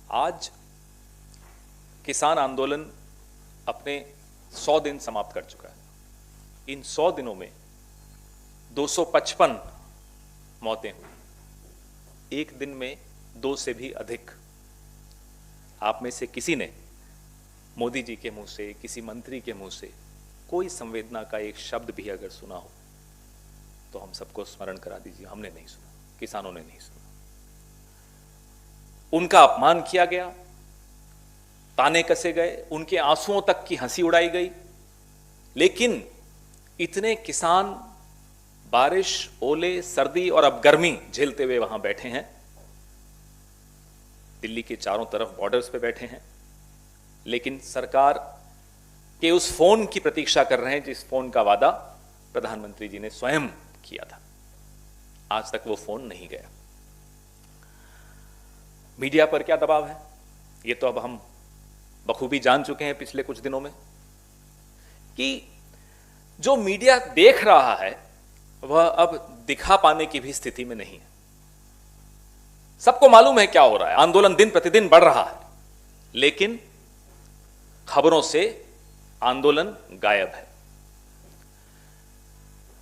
आज किसान आंदोलन अपने 100 दिन समाप्त कर चुका है। इन 100 दिनों में 255 मौतें हुई, एक दिन में 2 से भी अधिक। आप में से किसी ने मोदी जी के मुंह से, किसी मंत्री के मुंह से कोई संवेदना का एक शब्द भी अगर सुना हो तो हम सबको स्मरण करा दीजिए, हमने नहीं सुना, किसानों ने नहीं सुना। उनका अपमान किया गया, ताने कसे गए, उनके आंसुओं तक की हंसी उड़ाई गई। लेकिन इतने किसान बारिश, ओले, सर्दी और अब गर्मी झेलते हुए वहां बैठे हैं, दिल्ली के चारों तरफ बॉर्डर्स पे बैठे हैं, लेकिन सरकार के उस फोन की प्रतीक्षा कर रहे हैं जिस फोन का वादा प्रधानमंत्री जी ने स्वयं किया था। आज तक वो फोन नहीं गया। मीडिया पर क्या दबाव है ये तो अब हम बखूबी जान चुके हैं पिछले कुछ दिनों में, कि जो मीडिया देख रहा है वह अब दिखा पाने की भी स्थिति में नहीं है। सबको मालूम है क्या हो रहा है, आंदोलन दिन प्रतिदिन बढ़ रहा है, लेकिन खबरों से आंदोलन गायब है।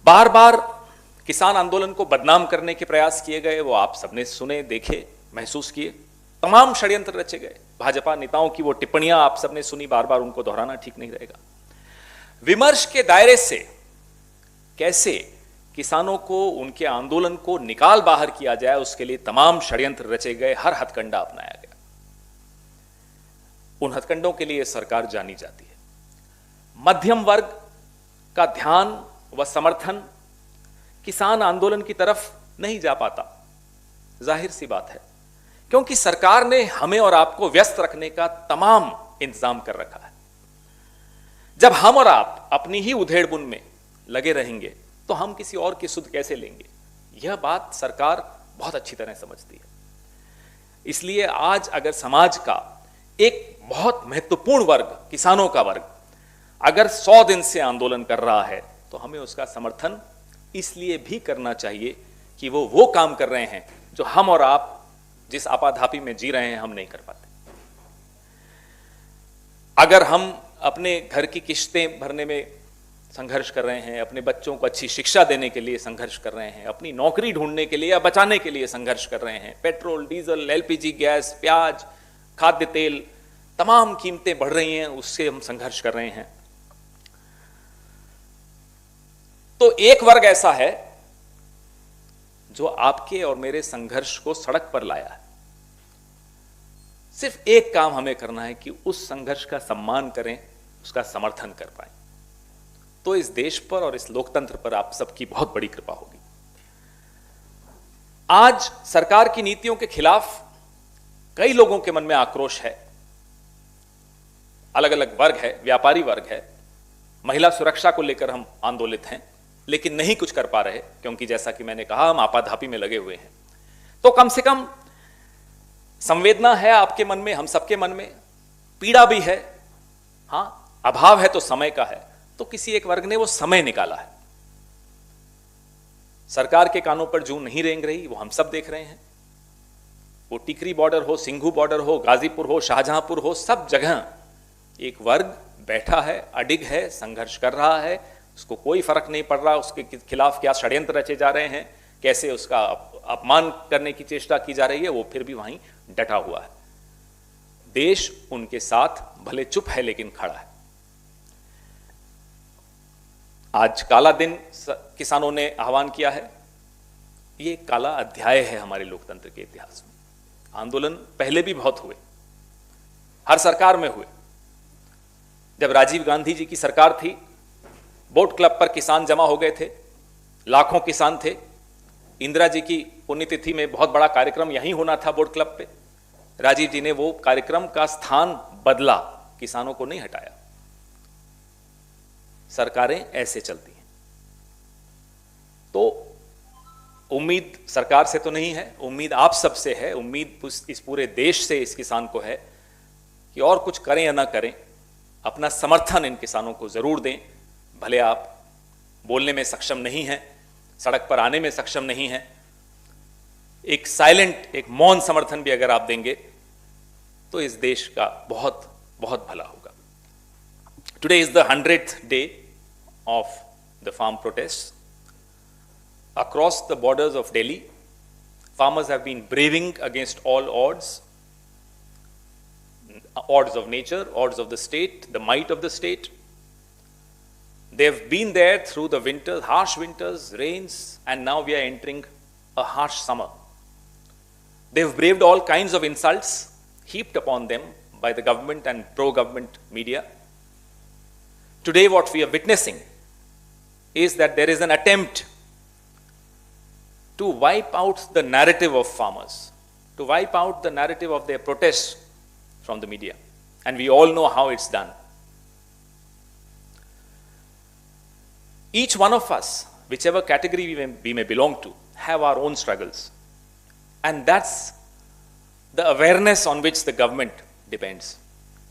बार बार किसान आंदोलन को बदनाम करने के प्रयास किए गए, वो आप सबने सुने, देखे, महसूस किए। तमाम षड्यंत्र रचे गए। भाजपा नेताओं की वो टिप्पणियां आप सबने सुनी, बार बार उनको दोहराना ठीक नहीं रहेगा। विमर्श के दायरे से कैसे किसानों को, उनके आंदोलन को निकाल बाहर किया जाए, उसके लिए तमाम षड्यंत्र रचे गए, हर हथकंडा अपनाया गया। उन हथकंडों के लिए सरकार जानी जाती है। मध्यम वर्ग का ध्यान व समर्थन किसान आंदोलन की तरफ नहीं जा पाता, जाहिर सी बात है, क्योंकि सरकार ने हमें और आपको व्यस्त रखने का तमाम इंतजाम कर रखा है। जब हम और आप अपनी ही उधेड़-बुन में लगे रहेंगे तो हम किसी और की सुध कैसे लेंगे? यह बात सरकार बहुत अच्छी तरह समझती है। इसलिए आज अगर समाज का एक बहुत महत्वपूर्ण वर्ग, किसानों का वर्ग, अगर 100 दिन से आंदोलन कर रहा है तो हमें उसका समर्थन इसलिए भी करना चाहिए कि वो काम कर रहे हैं जो हम और आप जिस आपाधापी में जी रहे हैं हम नहीं कर पाते। अगर हम अपने घर की किश्तें भरने में संघर्ष कर रहे हैं, अपने बच्चों को अच्छी शिक्षा देने के लिए संघर्ष कर रहे हैं, अपनी नौकरी ढूंढने के लिए या बचाने के लिए संघर्ष कर रहे हैं, पेट्रोल, डीजल, एलपीजी गैस, प्याज, खाद्य तेल, तमाम कीमतें बढ़ रही हैं, उससे हम संघर्ष कर रहे हैं, तो एक वर्ग ऐसा है जो आपके और मेरे संघर्ष को सड़क पर लाया है। सिर्फ एक काम हमें करना है कि उस संघर्ष का सम्मान करें, उसका समर्थन कर पाएं, तो इस देश पर और इस लोकतंत्र पर आप सबकी बहुत बड़ी कृपा होगी। आज सरकार की नीतियों के खिलाफ कई लोगों के मन में आक्रोश है। अलग अलग वर्ग है, व्यापारी वर्ग है, महिला सुरक्षा को लेकर हम आंदोलित हैं, लेकिन नहीं कुछ कर पा रहे क्योंकि जैसा कि मैंने कहा हम आपाधापी में लगे हुए हैं। तो कम से कम संवेदना है आपके मन में, हम सबके मन में, पीड़ा भी है। हां, अभाव है तो समय का है, तो किसी एक वर्ग ने वो समय निकाला है। सरकार के कानों पर जूं नहीं रेंग रही, वो हम सब देख रहे हैं। वो टिकरी बॉर्डर हो, सिंघू बॉर्डर हो, गाजीपुर हो, शाहजहांपुर हो, सब जगह एक वर्ग बैठा है, अडिग है, संघर्ष कर रहा है। उसको कोई फर्क नहीं पड़ रहा उसके खिलाफ क्या षड्यंत्र रचे जा रहे हैं, कैसे उसका अपमान करने की चेष्टा की जा रही है, वो फिर भी वहीं डटा हुआ है। देश उनके साथ भले चुप है लेकिन खड़ा है। आज काला दिन किसानों ने आह्वान किया है। ये एक काला अध्याय है हमारे लोकतंत्र के इतिहास में। आंदोलन पहले भी बहुत हुए, हर सरकार में हुए। जब राजीव गांधी जी की सरकार थी, बोट क्लब पर किसान जमा हो गए थे, लाखों किसान थे। इंदिरा जी की पुण्यतिथि में बहुत बड़ा कार्यक्रम यहीं होना था बोट क्लब पे। राजीव जी ने वो कार्यक्रम का स्थान बदला, किसानों को नहीं हटाया। सरकारें ऐसे चलती हैं। तो उम्मीद सरकार से तो नहीं है, उम्मीद आप सबसे है, उम्मीद इस पूरे देश से इस किसान को है कि और कुछ करें या ना करें, अपना समर्थन इन किसानों को जरूर दें। भले आप बोलने में सक्षम नहीं हैं, सड़क पर आने में सक्षम नहीं हैं, एक साइलेंट, एक मौन समर्थन भी अगर आप देंगे तो इस देश का बहुत बहुत भला होगा। Today is the 100th day of the farm protests. Across the borders of Delhi, farmers have been braving against all odds, odds of nature, odds of the state, the might of the state. They've been there through the winters, harsh winters, rains, and now we are entering a harsh summer. They've braved all kinds of insults heaped upon them by the government and pro-government media. Today what we are witnessing is that there is an attempt to wipe out the narrative of farmers, to wipe out the narrative of their protests from the media. And we all know how it's done. Each one of us, whichever category we may belong to, have our own struggles. And that's the awareness on which the government depends.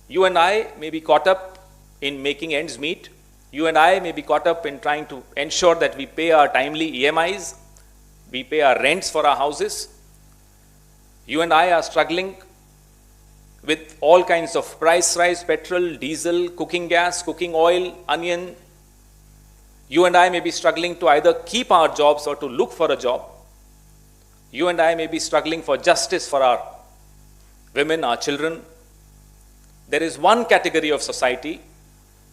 You and I may be caught up in making ends meet. You and I may be caught up in trying to ensure that we pay our timely EMIs, we pay our rents for our houses. You and I are struggling with all kinds of price rise, petrol, diesel, cooking gas, cooking oil, onion. You and I may be struggling to either keep our jobs or to look for a job. You and I may be struggling for justice for our women, our children. There is one category of society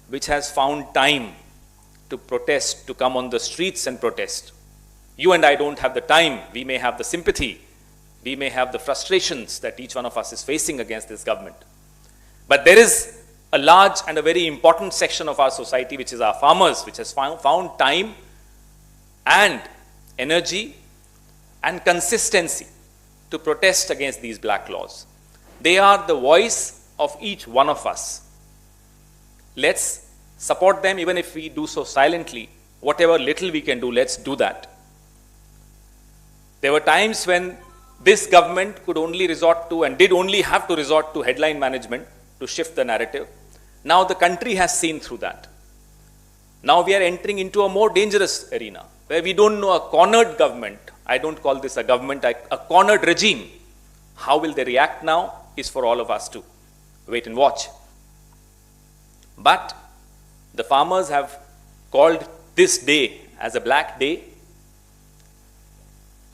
which has found time to protest, to come on the streets and protest. You and I don't have the time. We may have the sympathy. We may have the frustrations that each one of us is facing against this government. But there is a large and a very important section of our society, which is our farmers, which has found time and energy and consistency to protest against these black laws. They are the voice of each one of us. Let's support them, even if we do so silently. Whatever little we can do, let's do that. There were times when this government could only resort to and did only have to resort to headline management to shift the narrative. Now the country has seen through that. Now we are entering into a more dangerous arena where we don't know a cornered government. I don't call this a government, a cornered regime. How will they react now is for all of us to wait and watch. But the farmers have called this day as a black day.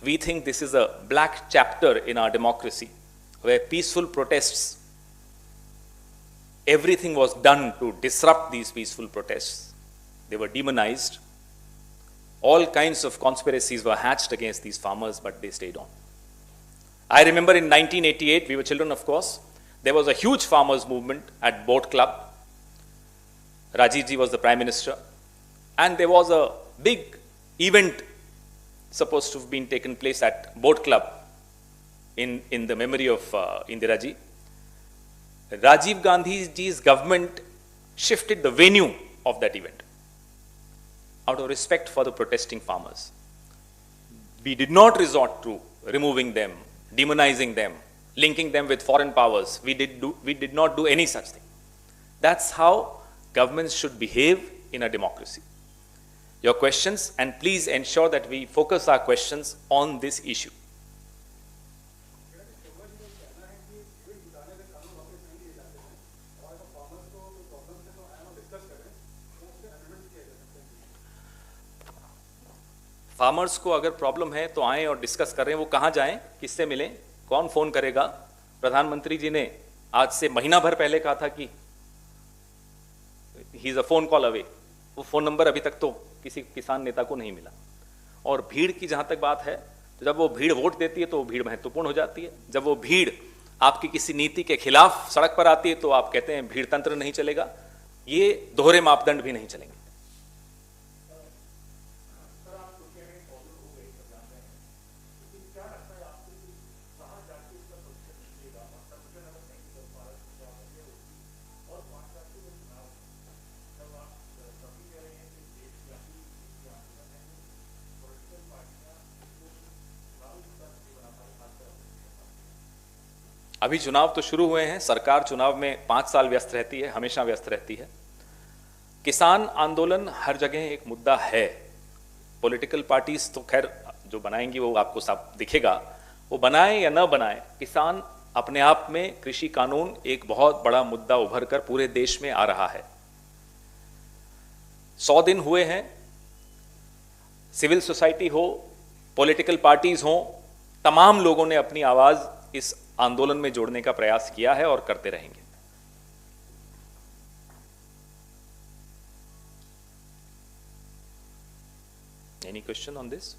We think this is a black chapter in our democracy where peaceful protests, everything was done to disrupt these peaceful protests. They were demonized. All kinds of conspiracies were hatched against these farmers, but they stayed on. I remember in 1988, we were children of course, there was a huge farmers movement at Boat Club. Rajiv ji was the Prime Minister, and there was a big event supposed to have been taken place at Boat Club in the memory of Indira ji. Rajiv Gandhi ji's government shifted the venue of that event out of respect for the protesting farmers. We did not resort to removing them, demonizing them, linking them with foreign powers. We did not do any such thing. That's how governments should behave in a democracy. Your questions, and please ensure that we focus our questions on this issue. Farmers को अगर problem है तो आएं और discuss करें। वो कहाँ जाएं, किससे मिलें, कौन फोन करेगा? प्रधानमंत्री जी ने आज से महीना भर पहले कहा था कि he is a phone call away. वो फोन नंबर अभी तक तो किसी किसान नेता को नहीं मिला। और भीड़ की जहां तक बात है, तो जब वो भीड़ वोट देती है तो वो भीड़ महत्वपूर्ण हो जाती है। जब वो भीड़ आपकी किसी नीति के खिलाफ सड़क पर आती है तो आप कहते हैं भीड़ तंत्र नहीं चलेगा। ये दोहरे मापदंड भी नहीं चलेंगे। अभी चुनाव तो शुरू हुए हैं। सरकार चुनाव में 5 साल व्यस्त रहती है, हमेशा व्यस्त रहती है। किसान आंदोलन हर जगह एक मुद्दा है। पॉलिटिकल पार्टीज तो खैर जो बनाएंगी वो आपको सब दिखेगा, वो बनाए या न बनाए, किसान अपने आप में कृषि कानून एक बहुत बड़ा मुद्दा उभर कर पूरे देश में आ रहा है। 100 दिन हुए हैं, सिविल सोसाइटी हो, पॉलिटिकल पार्टीज हो, तमाम लोगों ने अपनी आवाज इस आंदोलन में जोड़ने का प्रयास किया है और करते रहेंगे। Any question on this?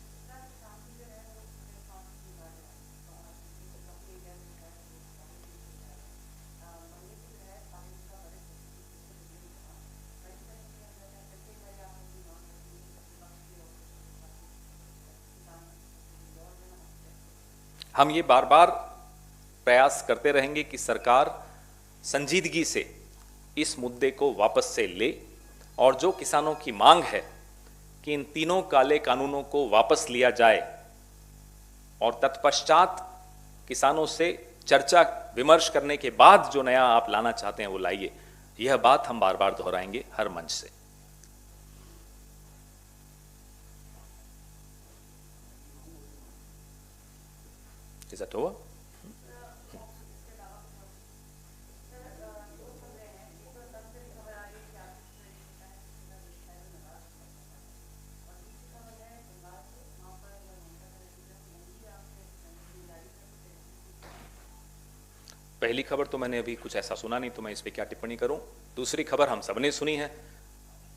हम ये बार बार प्रयास करते रहेंगे कि सरकार संजीदगी से इस मुद्दे को वापस से ले, और जो किसानों की मांग है कि इन तीनों काले कानूनों को वापस लिया जाए और तत्पश्चात किसानों से चर्चा विमर्श करने के बाद जो नया आप लाना चाहते हैं वो लाइए, यह बात हम बार बार दोहराएंगे हर मंच से। Is that over? पहली खबर तो मैंने अभी कुछ ऐसा सुना नहीं, तो मैं इस पे क्या टिप्पणी करूं। दूसरी खबर हम सबने सुनी है,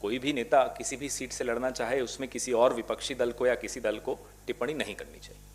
कोई भी नेता किसी भी सीट से लड़ना चाहे उसमें किसी और विपक्षी दल को या किसी दल को टिप्पणी नहीं करनी चाहिए।